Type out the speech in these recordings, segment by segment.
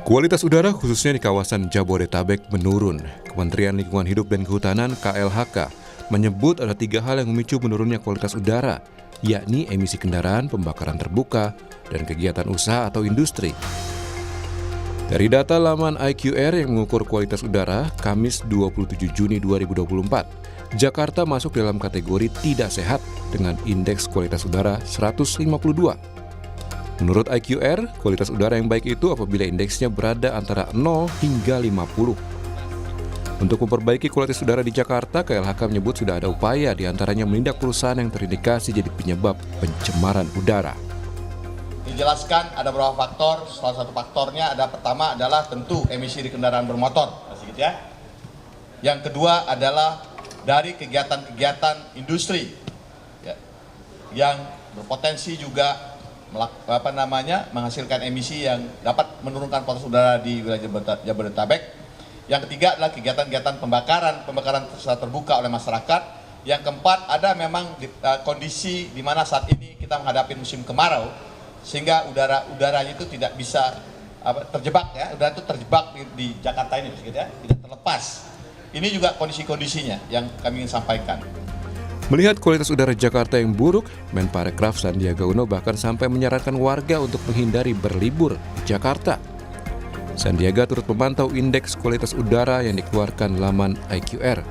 Kualitas udara khususnya di kawasan Jabodetabek menurun. Kementerian Lingkungan Hidup dan Kehutanan (KLHK) menyebut ada 3 hal yang memicu menurunnya kualitas udara, yakni emisi kendaraan, pembakaran terbuka, dan kegiatan usaha atau industri. Dari data laman IQR yang mengukur kualitas udara, Kamis 27 Juni 2024, Jakarta masuk dalam kategori tidak sehat dengan indeks kualitas udara 152. Menurut IQR, kualitas udara yang baik itu apabila indeksnya berada antara 0 hingga 50. Untuk memperbaiki kualitas udara di Jakarta, KLHK menyebut sudah ada upaya diantaranya menindak perusahaan yang terindikasi jadi penyebab pencemaran udara. Dijelaskan ada beberapa faktor, salah satu faktornya pertama adalah tentu emisi di kendaraan bermotor, gitu ya. Yang kedua adalah dari kegiatan-kegiatan industri ya, yang berpotensi juga menghasilkan emisi yang dapat menurunkan kualitas udara di wilayah Jabodetabek. Yang ketiga adalah kegiatan-kegiatan pembakaran secara terbuka oleh masyarakat. Yang keempat ada memang kondisi di mana saat ini kita menghadapi musim kemarau, sehingga udaranya itu tidak bisa terjebak ya, udara itu terjebak di Jakarta ini, gitu ya, tidak terlepas. Ini juga kondisi-kondisinya yang kami ingin sampaikan. Melihat kualitas udara Jakarta yang buruk, Menparekraf Sandiaga Uno bahkan sampai menyarankan warga untuk menghindari berlibur di Jakarta. Sandiaga turut memantau indeks kualitas udara yang dikeluarkan laman IQR.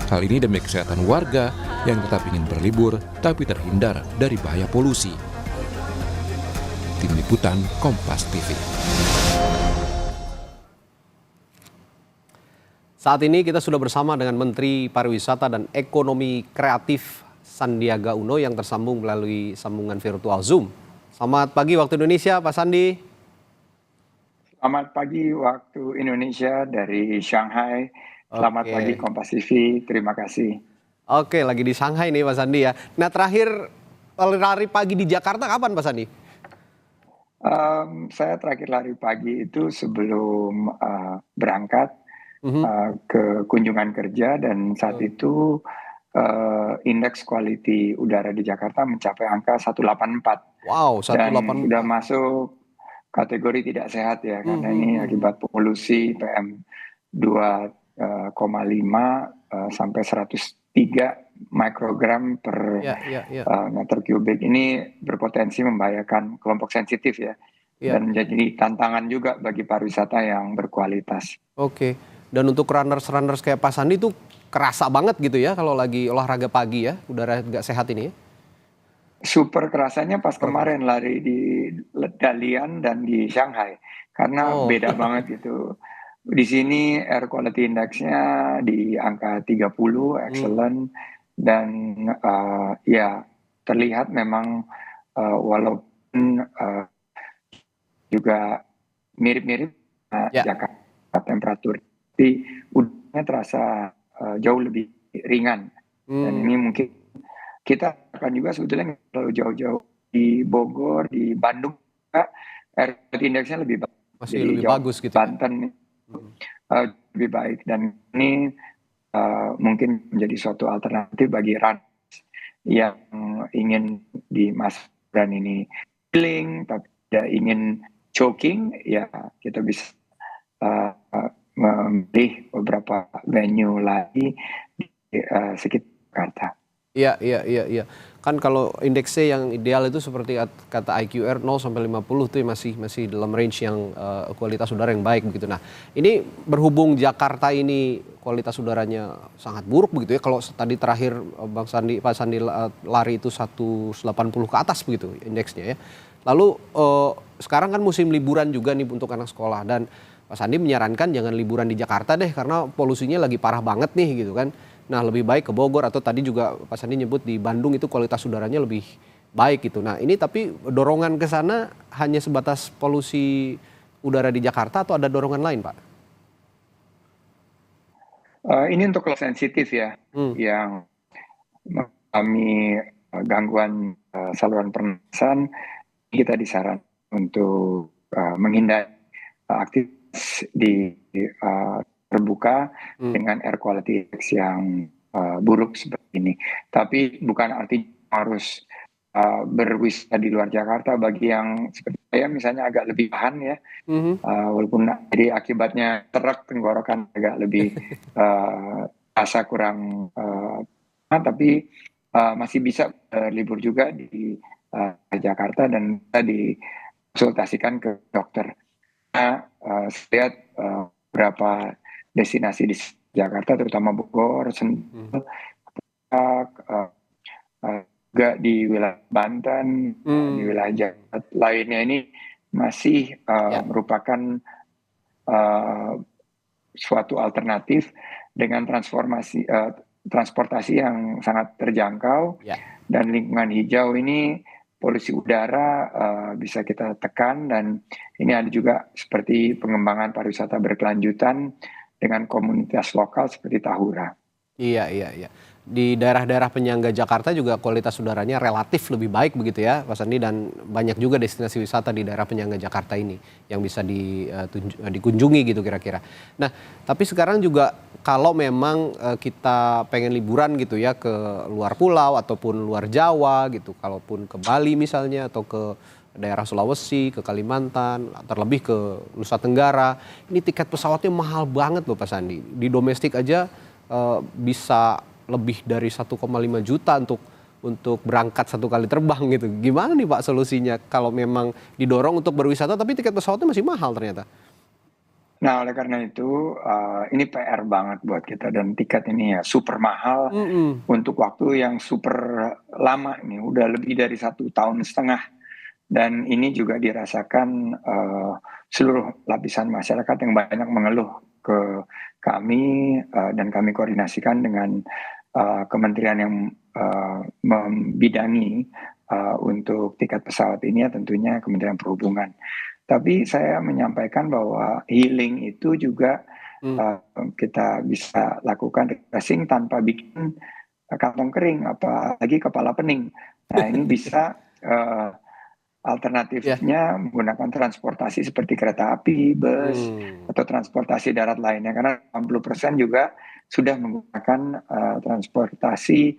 Hal ini demi kesehatan warga yang tetap ingin berlibur tapi terhindar dari bahaya polusi. Tim Liputan Kompas TV. Saat ini kita sudah bersama dengan Menteri Pariwisata dan Ekonomi Kreatif Sandiaga Uno yang tersambung melalui sambungan virtual Zoom. Selamat pagi waktu Indonesia, Pak Sandi. Selamat pagi waktu Indonesia dari Shanghai. Selamat pagi Kompas TV, terima kasih. Oke, lagi di Shanghai nih Pak Sandi ya. Nah terakhir lari pagi di Jakarta kapan Pak Sandi? Saya terakhir lari pagi itu sebelum berangkat ke kunjungan kerja, dan saat itu indeks quality udara di Jakarta mencapai angka 184. Wow, 184. Dan sudah masuk kategori tidak sehat ya, karena ini akibat polusi PM 2,5 sampai 103 mikrogram per meter kubik. Ini berpotensi membahayakan kelompok sensitif ya, dan menjadi tantangan juga bagi pariwisata yang berkualitas. Oke. Dan untuk runners kayak Pak Sandi tuh kerasa banget gitu ya kalau lagi olahraga pagi ya, udara nggak sehat ini ya? Super kerasanya pas kemarin lari di Dalian dan di Shanghai, karena beda banget gitu. Di sini air quality index-nya di angka 30, excellent, dan ya terlihat memang walaupun juga mirip-mirip Jakarta temperatur, tapi udaranya terasa jauh lebih ringan. Dan ini mungkin kita akan juga sebetulnya kalau jauh-jauh di Bogor, di Bandung, air quality index-nya lebih bagus. Masih lebih bagus gitu. Banten lebih baik, dan ini mungkin menjadi suatu alternatif bagi runners yang ingin di masa ini healing tapi tidak ingin choking, ya kita bisa memilih beberapa venue lagi di sekitar Jakarta. Iya. Kan kalau indeksnya yang ideal itu seperti kata IQR 0 sampai 50 itu masih dalam range yang kualitas udara yang baik begitu. Nah, ini berhubung Jakarta ini kualitas udaranya sangat buruk begitu ya. Kalau tadi terakhir Pak Sandi lari itu 180 ke atas begitu indeksnya ya. Lalu sekarang kan musim liburan juga nih untuk anak sekolah, dan Pak Sandi menyarankan jangan liburan di Jakarta deh karena polusinya lagi parah banget nih gitu kan. Nah lebih baik ke Bogor, atau tadi juga Pak Sandi nyebut di Bandung itu kualitas udaranya lebih baik gitu. Nah ini tapi dorongan ke sana hanya sebatas polusi udara di Jakarta atau ada dorongan lain Pak? Ini untuk kelompok sensitif ya, yang mengalami gangguan saluran pernafasan, kita disarankan untuk menghindari aktivitas di terbuka dengan air quality index yang buruk seperti ini. Tapi bukan artinya harus berwisata di luar Jakarta. Bagi yang seperti saya misalnya agak lebih tahan ya, Mhm. walaupun jadi akibatnya truk tenggorokan agak lebih rasa kurang tapi masih bisa libur juga di Jakarta dan bisa dikonsultasikan ke dokter. Nah, saya lihat beberapa destinasi di Jakarta terutama Bogor, Mhm. Sentul, eh, juga di wilayah Banten, di wilayah Mmm. Jawa lainnya ini masih Ya, merupakan uh, suatu alternatif dengan transportasi yang sangat terjangkau ya. dan lingkungan hijau ini polusi udara bisa kita tekan, dan ini ada juga seperti pengembangan pariwisata berkelanjutan dengan komunitas lokal seperti Tahura. Iya, iya, iya. Di daerah-daerah penyangga Jakarta juga kualitas udaranya relatif lebih baik begitu ya, Pak Sandi, dan banyak juga destinasi wisata di daerah penyangga Jakarta ini yang bisa dikunjungi gitu kira-kira. Nah, tapi sekarang juga kalau memang kita pengen liburan gitu ya ke luar pulau ataupun luar Jawa gitu, kalaupun ke Bali misalnya atau ke daerah Sulawesi, ke Kalimantan, terlebih ke Nusa Tenggara, ini tiket pesawatnya mahal banget loh Pak Sandi. Di domestik aja bisa lebih dari 1,5 juta untuk berangkat satu kali terbang gitu. Gimana nih Pak solusinya kalau memang didorong untuk berwisata tapi tiket pesawatnya masih mahal ternyata? Nah, oleh karena itu ini PR banget buat kita, dan tiket ini ya super mahal Mhm. untuk waktu yang super lama nih, udah lebih dari 1,5 tahun. Dan ini juga dirasakan seluruh lapisan masyarakat yang banyak mengeluh ke kami, dan kami koordinasikan dengan kementerian yang membidangi untuk tiket pesawat ini, ya tentunya Kementerian Perhubungan. Tapi saya menyampaikan bahwa healing itu juga Mmm. kita bisa lakukan refreshing tanpa bikin kantong kering, apalagi kepala pening. Nah, ini bisa Iya. alternatifnya menggunakan transportasi seperti kereta api, bus, Mmm. atau transportasi darat lainnya, karena 60% juga sudah menggunakan transportasi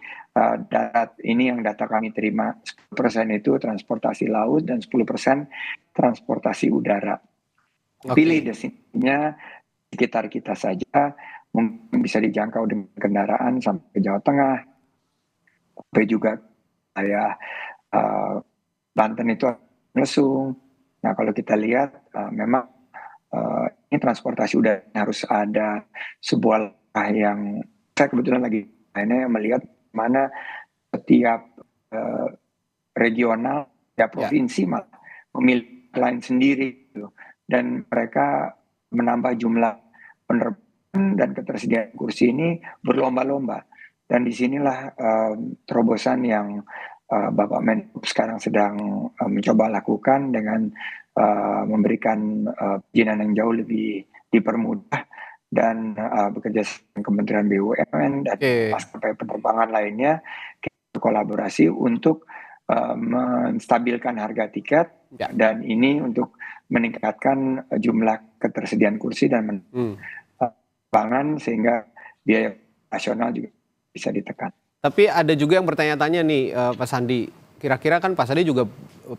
darat. Ini yang data kami terima, 10% itu transportasi laut dan 10% transportasi udara. Pilih Oke. destinasinya sekitar kita saja, mungkin bisa dijangkau dengan kendaraan sampai ke Jawa Tengah, sampai juga kayak eh, Banten itu Lesung. Nah, kalau kita lihat memang ini transportasi udah harus ada sebuah langkah yang saya kebetulan lagi ini melihat mana setiap eh, regional, ya Ya. provinsi malah memilih lain sendiri gitu. Dan mereka menambah jumlah penerbangan dan ketersediaan kursi ini berlomba-lomba. Dan disinilah terobosan yang Bapak Menhub sekarang sedang mencoba lakukan dengan memberikan perizinan yang jauh lebih dipermudah, dan bekerja dengan Kementerian BUMN dan Oke. maskapai penerbangan lainnya, kita berkolaborasi untuk menstabilkan harga tiket, Ya. dan ini untuk meningkatkan jumlah ketersediaan kursi dan Mmm. penerbangan sehingga biaya nasional juga bisa ditekan. Tapi ada juga yang bertanya-tanya nih, Pak Sandi. Kira-kira kan Pak Sandi juga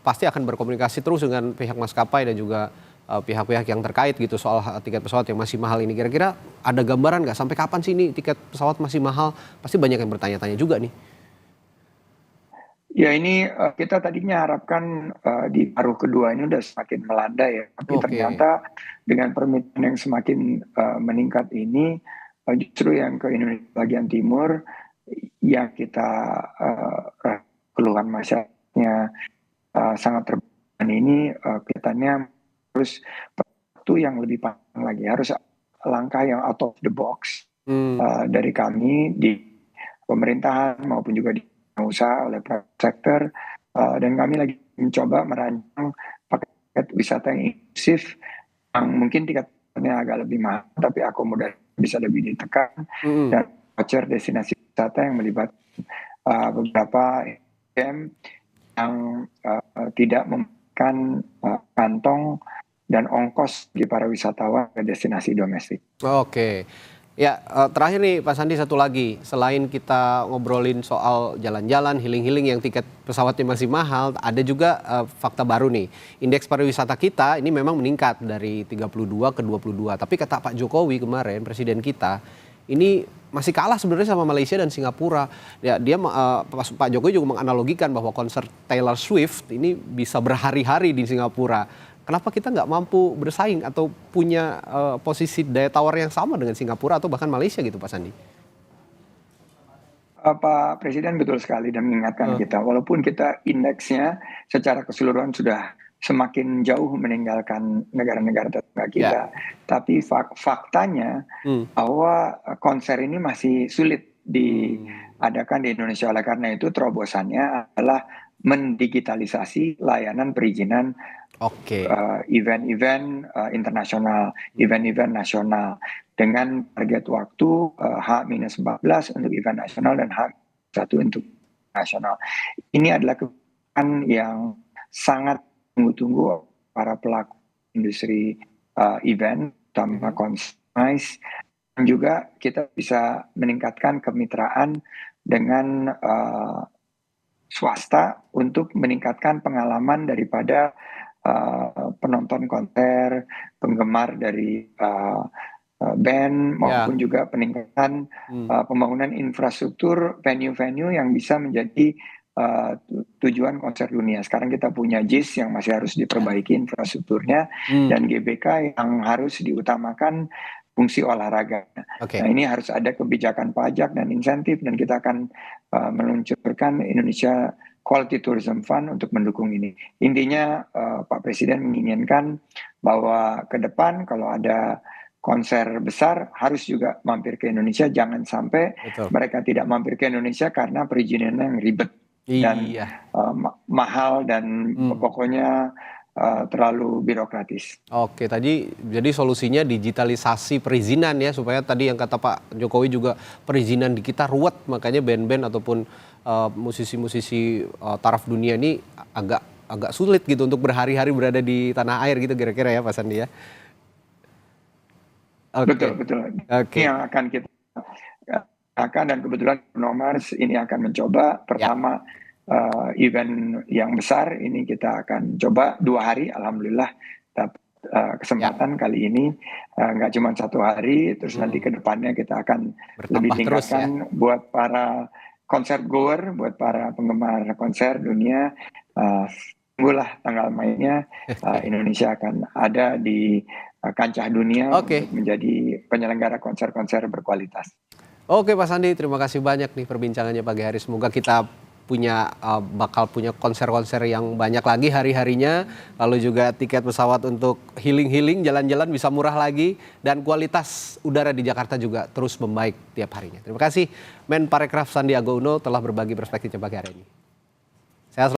pasti akan berkomunikasi terus dengan pihak maskapai dan juga pihak-pihak yang terkait gitu soal tiket pesawat yang masih mahal ini. Kira-kira ada gambaran nggak sampai kapan sih ini tiket pesawat masih mahal? Pasti banyak yang bertanya-tanya juga nih. Ya, ini kita tadinya harapkan di paruh kedua ini udah semakin melandai ya, tapi Oke. ternyata dengan permintaan yang semakin meningkat ini, justru yang ke Indonesia bagian timur yang kita keluhan masyarakatnya sangat terbatas ini, kelihatannya harus waktu yang lebih panjang lagi, harus langkah yang out of the box Mmm. dari kami di pemerintahan maupun juga di usaha oleh private sector, dan kami lagi mencoba merancang paket wisata yang inklusif yang mungkin tiketnya agak lebih mahal tapi akomodasi bisa lebih ditekan, Mhm. dan voucher destinasi wisata yang melibatkan beberapa UMKM yang tidak memakan kantong dan ongkos bagi para wisatawan ke destinasi domestik. Oke. Ya, terakhir nih Pak Sandi, satu lagi. Selain kita ngobrolin soal jalan-jalan, healing-healing yang tiket pesawatnya masih mahal, ada juga fakta baru nih. Indeks pariwisata kita ini memang meningkat dari 32 ke 22. Tapi kata Pak Jokowi kemarin, presiden kita, ini masih kalah sebenarnya sama Malaysia dan Singapura. Ya, Pak Jokowi juga menganalogikan bahwa konser Taylor Swift ini bisa berhari-hari di Singapura. Kenapa kita nggak mampu bersaing atau punya posisi daya tawar yang sama dengan Singapura atau bahkan Malaysia gitu, Pak Sandi? Pak Presiden betul sekali dan mengingatkan kita, walaupun kita indeksnya secara keseluruhan sudah semakin jauh meninggalkan negara-negara tetangga kita, tapi faktanya bahwa konser ini masih sulit diadakan di Indonesia. Oleh karena itu terobosannya adalah mendigitalisasi layanan perizinan event-event internasional, event-event nasional dengan target waktu H-14 untuk event nasional dan H-1 untuk nasional. Ini adalah kebijakan yang sangat tunggu-tunggu para pelaku industri event, terutama konser, dan juga kita bisa meningkatkan kemitraan dengan swasta untuk meningkatkan pengalaman daripada penonton konser, penggemar dari band, maupun juga peningkatan pembangunan infrastruktur venue-venue yang bisa menjadi tujuan konser dunia. Sekarang kita punya JIS yang masih harus diperbaiki infrastrukturnya, dan GBK yang harus diutamakan fungsi olahraga. Nah, ini harus ada kebijakan pajak dan insentif, dan kita akan meluncurkan Indonesia Quality Tourism Fund untuk mendukung ini. Intinya Pak Presiden menginginkan bahwa ke depan kalau ada konser besar harus juga mampir ke Indonesia. Jangan sampai mereka tidak mampir ke Indonesia karena perizinannya yang ribet dan mahal dan pokoknya terlalu birokratis. Oke, tadi jadi solusinya digitalisasi perizinan ya, supaya tadi yang kata Pak Jokowi juga perizinan di kita ruwet, makanya band-band ataupun musisi-musisi taraf dunia ini agak sulit gitu untuk berhari-hari berada di tanah air gitu kira-kira ya Pak Sandi ya. Betul. Ini yang akan kita dan kebetulan Nomars ini akan mencoba pertama event yang besar ini kita akan coba 2 hari, alhamdulillah dapat kesempatan kali ini nggak cuma 1 hari, terus nanti ke depannya kita akan lebih tingkatkan buat para konser goer, buat para penggemar konser dunia. Tunggulah tanggal mainnya, Indonesia akan ada di kancah dunia untuk menjadi penyelenggara konser-konser berkualitas. Oke Pak Sandi, terima kasih banyak nih perbincangannya pagi hari. Semoga kita bakal punya konser-konser yang banyak lagi hari-harinya, lalu juga tiket pesawat untuk healing-healing, jalan-jalan bisa murah lagi, dan kualitas udara di Jakarta juga terus membaik tiap harinya. Terima kasih Men Parekraf Sandiaga Uno telah berbagi perspektifnya pagi hari ini.